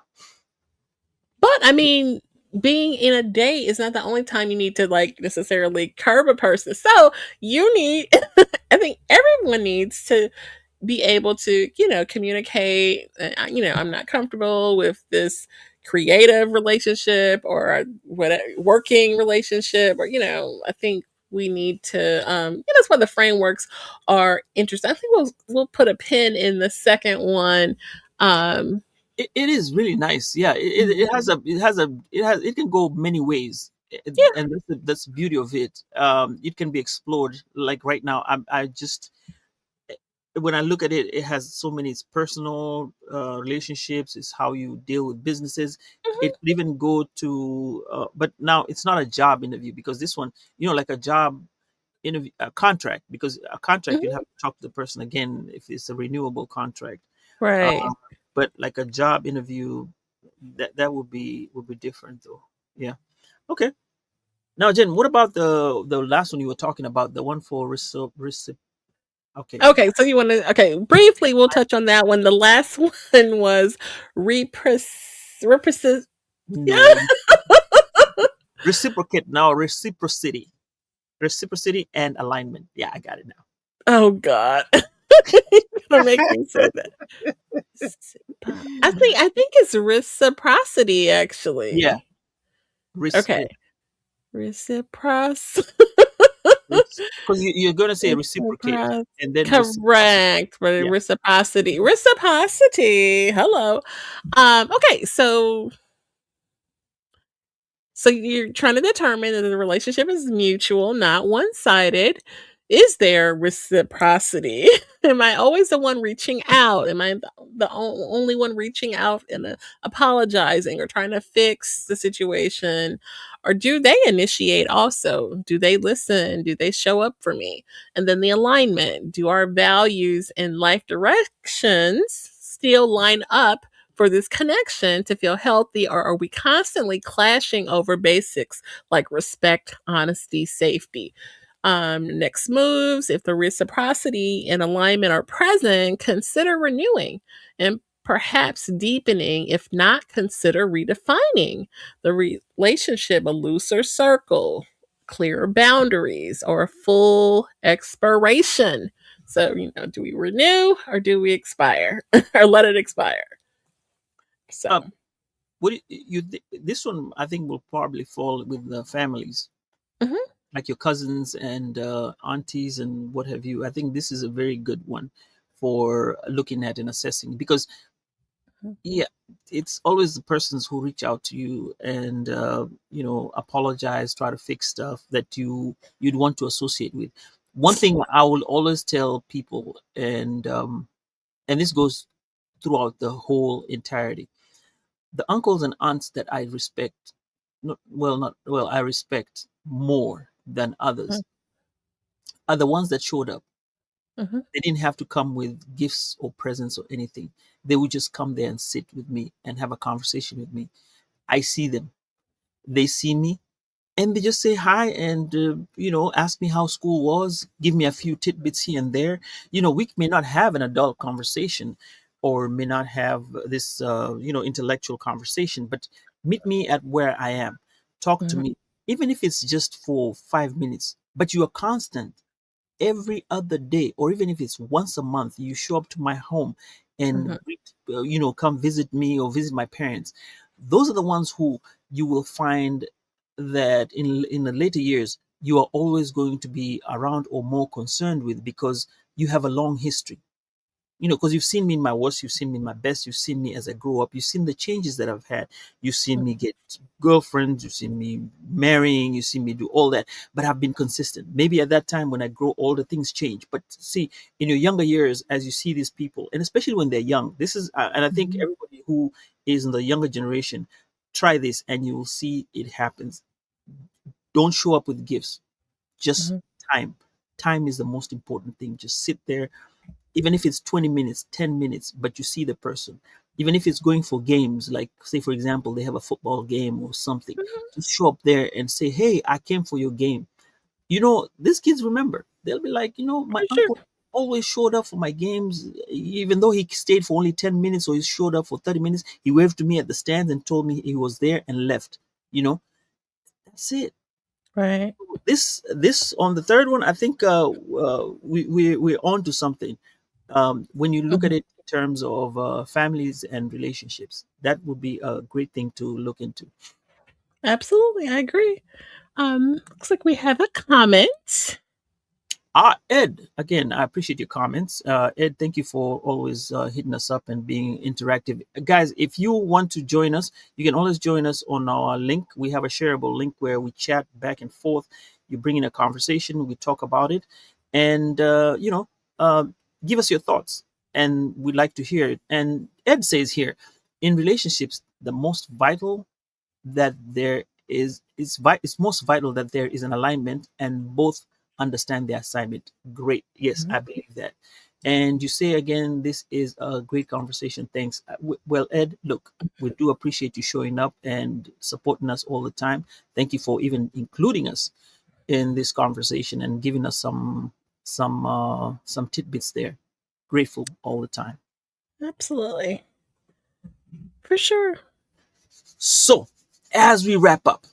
But I mean, being in a date is not the only time you need to like necessarily curb a person. So you need, I think everyone needs to be able to, communicate. I'm not comfortable with this creative relationship or a what working relationship, or I think we need to. That's why the frameworks are interesting. I think we'll put a pin in the second one. Um, It is really nice. Yeah, it has it can go many ways. yeah. And that's the beauty of it. It can be explored. Like right now, I just when I look at it, it has so many personal relationships. It's how you deal with businesses. It Mhm, could even go to, but now it's not a job interview, because this one, like a job interview, a contract, because a contract you'll mhm. have to talk to the person again if it's a renewable contract. Right. Uh, but like a job interview, that would be different though. Yeah. Okay. Now, Jen, what about the last one you were talking about, the one for okay. Okay, so you want to, okay, briefly we'll touch on that one. The last one was repres repres yeah. No, reciprocate now, reciprocity and alignment. Yeah, I got it now. Oh god. You're gonna make me say that. I think it's reciprocity Yeah, actually. Okay. Reciprocity. because you're going to say reciprocate Reciprocity. and then reciprocity. Correct. But Yeah. reciprocity. Reciprocity. Hello. Okay, so you're trying to determine that the relationship is mutual, not one sided. Is there reciprocity? Am I always the one reaching out? Am I the only one reaching out and apologizing or trying to fix the situation? Or do they initiate also? Do they listen? Do they show up for me? And then the alignment, do our values and life directions still line up for this connection to feel healthy, or are we constantly clashing over basics like respect, honesty, safety? Next moves, if the reciprocity and alignment are present, consider renewing and perhaps deepening. If not, consider redefining the relationship, a looser circle, clearer boundaries, or a full expiration. So, do we renew or do we expire or let it expire? So, Uh, this one I think will probably fall with the families, mhm, like your cousins and aunties and what have you. I think this is a very good one for looking at and assessing, because mhm, yeah, it's always the persons who reach out to you and apologize, try to fix stuff that you'd want to associate with. One thing I will always tell people, and this goes throughout the whole entirety, the uncles and aunts that I respect, not well, I respect more than mhm, others, are the ones that showed up. mhm, They didn't have to come with gifts or presents or anything. They would just come there and sit with me and have a conversation with me. I see them, they see me, and they just say hi and ask me how school was, give me a few tidbits here and there. We may not have an adult conversation, or may not have this intellectual conversation, but meet me at where I am, talk to mhm, me, even if it's just for 5 minutes, but you are constant. Every other day, or even if it's once a month, you show up to my home and mhm, come visit me or visit my parents. Those are the ones who you will find that in the later years you are always going to be around or more concerned with, because you have a long history. Because you've seen me in my worst, you've seen me in my best, you've seen me as I grew up, you've seen the changes that I've had, you've seen me get girlfriends, you've seen me marrying, you've seen me do all that, but I've been consistent. Maybe at that time when I grow older, things change. But see, in your younger years, as you see these people, and especially when they're young, this is, and I think mhm, everybody who is in the younger generation, try this and you will see it happens. Don't show up with gifts, just mhm, time. Time is the most important thing. Just sit there, even if it's 20 minutes, 10 minutes, but you see the person. Even if it's going for games, like say, for example, they have a football game or something, mhm. just show up there and say, hey, I came for your game. These kids remember. They'll be like, my For sure. uncle always showed up for my games, even though he stayed for only 10 minutes or he showed up for 30 minutes. He waved to me at the stands and told me he was there and left. You know, that's it. Right. This on the third one, I think we're on to something. When you look Mhm. at it in terms of families and relationships, that would be a great thing to look into. Absolutely, I agree. Looks like we have a comment. Ed, again, I appreciate your comments. Ed, thank you for always hitting us up and being interactive. Guys, if you want to join us, you can always join us on our link. We have a shareable link where we chat back and forth. You bring in a conversation, we talk about it, and, uh, give us your thoughts. And we'd like to hear it. And Ed says here, in relationships, the most vital that there is it's most vital that there is an alignment and both understand the assignment. Great. Yes, Mhm. I believe that. And you say again, this is a great conversation. Thanks. Well, Ed, look, we do appreciate you showing up and supporting us all the time. Thank you for even including us in this conversation and giving us some tidbits there. Grateful all the time. Absolutely. For sure. So, as we wrap up,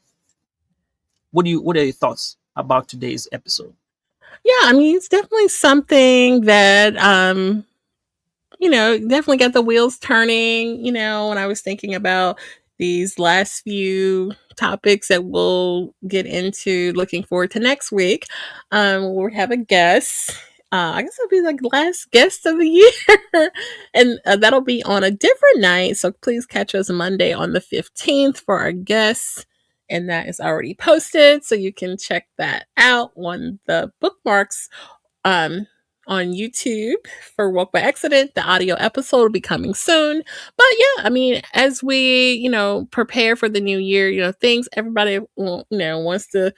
what are your thoughts about today's episode? Yeah, I mean, it's definitely something that definitely got the wheels turning, when I was thinking about these last few topics that we'll get into. Looking forward to next week. We'll have a guest. I guess it'll be like last guest of the year. And that'll be on a different night. So please catch us Monday on the 15th for our guests. And that is already posted. So you can check that out on the bookmarks um, on YouTube for Woke by Accident. The audio episode will be coming soon. But yeah, I mean, as we, prepare for the new year, things everybody, wants to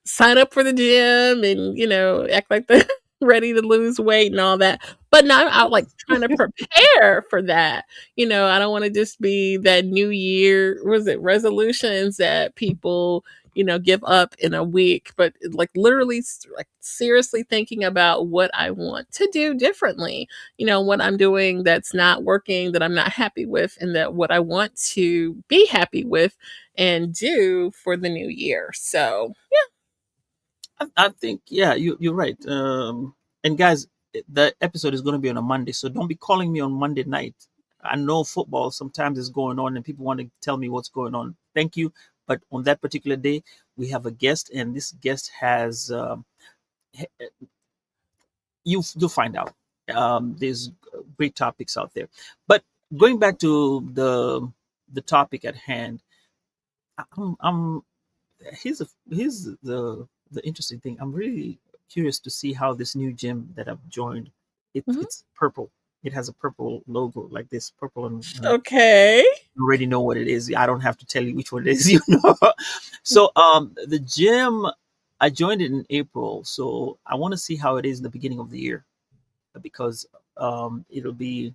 sign up for the gym and act like they're ready to lose weight and all that, but now I'm out like trying to prepare for that. I don't want to just be that new year, was it resolutions that people give up in a week, but like literally like seriously thinking about what I want to do differently, what I'm doing that's not working, that I'm not happy with, and that what I want to be happy with and do for the new year. So I think, yeah, you're right. And guys, the episode is going to be on a Monday, so don't be calling me on Monday night. I know football sometimes is going on, and people want to tell me what's going on. Thank you, but on that particular day, we have a guest, and this guest has you'll find out. There's great topics out there, but going back to the topic at hand, I'm here's the interesting thing. I'm really curious to see how this new gym that I've joined. mhm. It's purple. It has a purple logo like this, purple and Okay. you already know what it is. I don't have to tell you which one it is. You know. So the gym, I joined it in April. So I want to see how it is in the beginning of the year because it'll be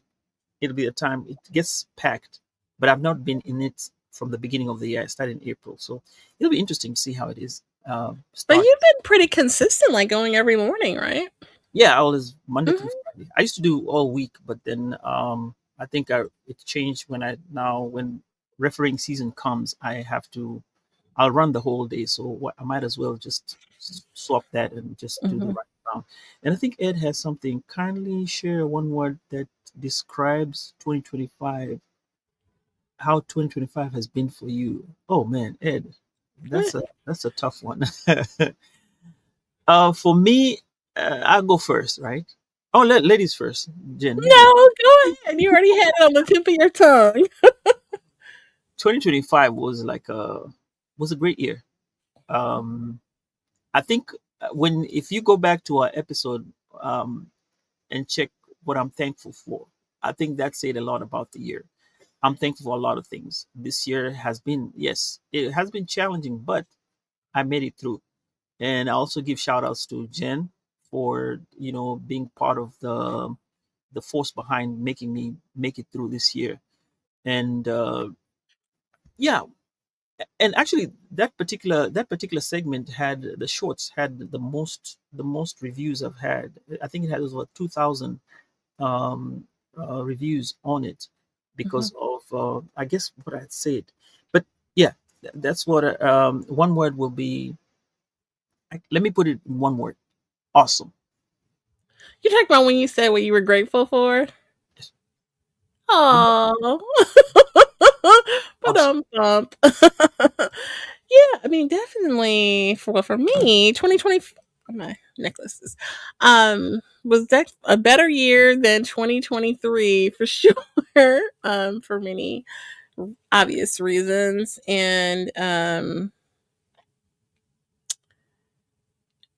a time it gets packed, but I've not been in it from the beginning of the year. I started in April, so it'll be interesting to see how it is. But Start, you've been pretty consistent, like going every morning, right? yeah, always Monday through Mhm. Friday. I used to do all week, but then I think it changed when refereeing season comes. I'll run the whole day, so I might as well just swap that and just do the Mhm. right round. And I think Ed has something. Kindly share one word that describes 2025, how 2025 has been for you. Oh man, Ed, What? that's a tough one. For me, I'll go first, right? Oh, ladies first. Jen, you go. No, go ahead. You already had it on the tip of your tongue. 2025 was a great year. Um, I think when if you go back to our episode and check what I'm thankful for, I think that said a lot about the year. I'm thankful for a lot of things. This year has been, yes, it has been challenging, but I made it through. And I also give shout outs to Jen for being part of the force behind making me make it through this year. And yeah, and actually that particular segment had the shorts had the most reviews I've had. I think it had over 2,000 um, reviews on it Mhm. because of I guess what I had said. But yeah, That's what one word will be. Let me put it in one word: awesome. You talking about when you said what you were grateful for? Yes. What about Oh, but awesome? bump. Yeah, I mean, definitely for me, 2020, my necklaces, was that a better year than 2023 for sure. For many obvious reasons, and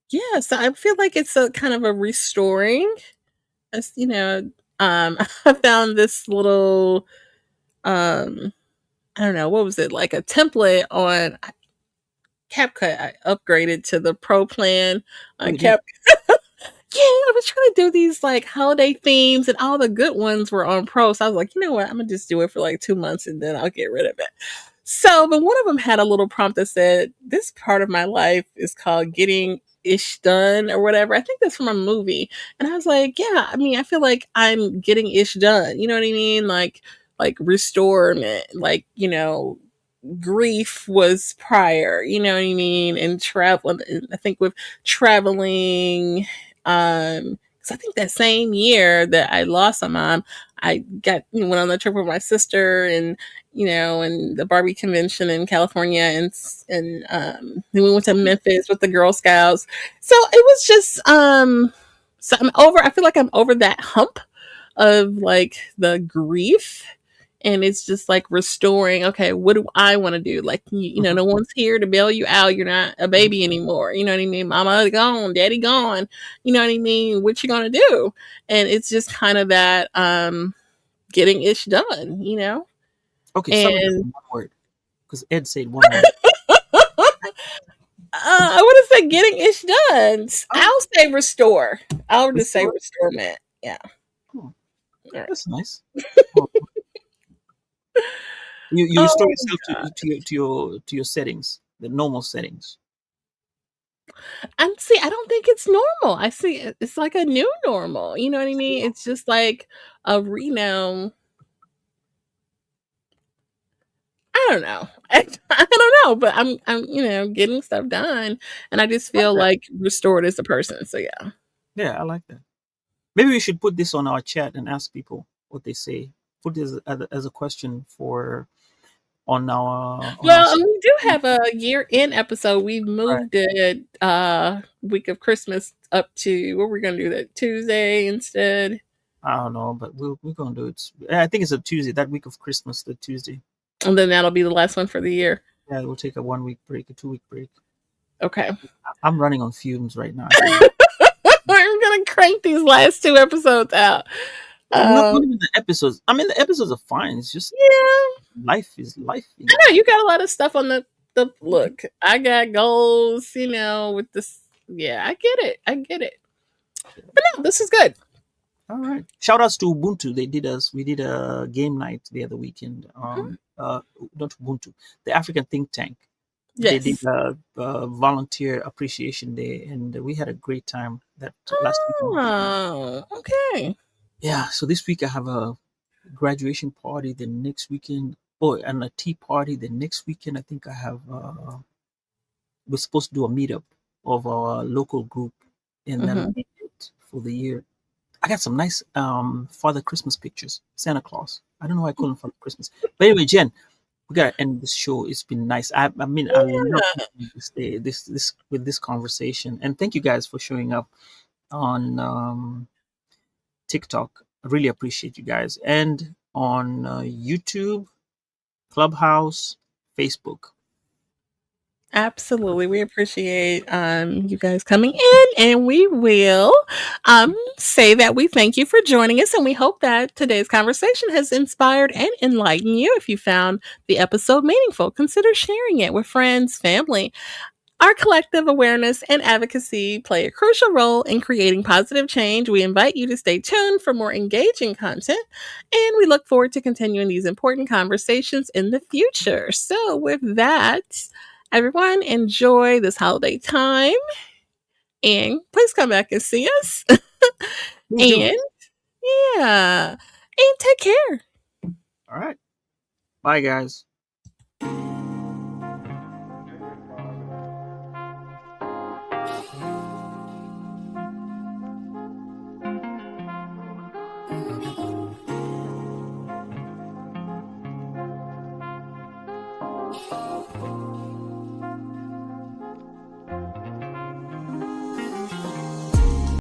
yeah, so I feel like it's a kind of a restoring. As you know, I found this little um I don't know, what was it, like a template on CapCut. I upgraded to the pro plan Oh, on you did. Cap. Yeah, I was trying to do these like holiday themes, and all the good ones were on pro. So I was like, you know what? I'm gonna just do it for like 2 months, and then I'll get rid of it. So, but one of them had a little prompt that said, "This part of my life is called getting ish done or whatever." I think that's from a movie, and I was like, yeah. I mean, I feel like I'm getting ish done. You know what I mean? Like restorement, like grief was prior, you know what I mean? And travel, I think with traveling, because I think that same year that I lost my mom, I went on the trip with my sister, and and the Barbie convention in California, and then we went to Memphis with the Girl Scouts. So it was just so I'm over. I feel like I'm over that hump of like the grief, and it's just like restoring. Okay, what do I want to do? Like no one's here to bail you out. You're not a baby anymore, you know what I mean? Mama gone, daddy gone, you know what I mean? What you gonna do? And it's just kind of that getting ish done, Okay, summarize and in one word because Ed said one word. I would have said getting ish done. Oh, I'll say restore. I'll just say restore. restorement. Yeah. Oh, All right. that's nice. Oh, you restore Oh, yourself to your settings, the normal settings. and see, I don't think it's normal. I see it's like a new normal. You know what I mean? It's just like a reno. I don't know. I don't know, but I'm getting stuff done, and I just I like feel that. like restored as a person. So yeah. Yeah, I like that. Maybe we should put this on our chat and ask people what they say. Put this as a question for on our Well, and we do have a year end episode. We've right. moved it week of Christmas up to what we're gonna do that Tuesday instead. I don't know, but we're gonna do it. I think it's a Tuesday. That week of Christmas, the Tuesday. And then that'll be the last one for the year. Yeah, we'll take a 1 week break, a 2 week break. Okay. I'm running on fumes right now. I think I'm gonna crank these last two episodes out. not Um even the episodes. I mean, the episodes are fine. It's just yeah. life is life. I know you got a lot of stuff on the look. I got goals, with this. Yeah, I get it. I get it. But no, this is good. All right. Shout outs to Ubuntu. We did a game night the other weekend. Mhm. Not Ubuntu, the African think tank. They did Yes. a volunteer appreciation day, and we had a great time that last weekend. Oh, okay. Yeah. So this week I have a graduation party the next weekend. Oh, and a tea party the next weekend. I think I have. We're supposed to do a meetup of our local group, and that'll Hmm. be it for the year. I got some nice Father Christmas pictures. Santa Claus. I don't know why I call him Father Christmas. But anyway, Jen, we gotta end this show. It's been nice. I mean, I love Yeah, this day, this with this conversation, and thank you guys for showing up on TikTok. I really appreciate you guys, and on YouTube, Clubhouse, Facebook. absolutely. We appreciate you guys coming in, and we will say that we thank you for joining us, and we hope that today's conversation has inspired and enlightened you. If you found the episode meaningful, consider sharing it with friends, family. Our collective awareness and advocacy play a crucial role in creating positive change. We invite you to stay tuned for more engaging content, and we look forward to continuing these important conversations in the future. So, with that, everyone, enjoy this holiday time, and please come back and see us. Please do. And yeah, and take care. All right. Bye, guys.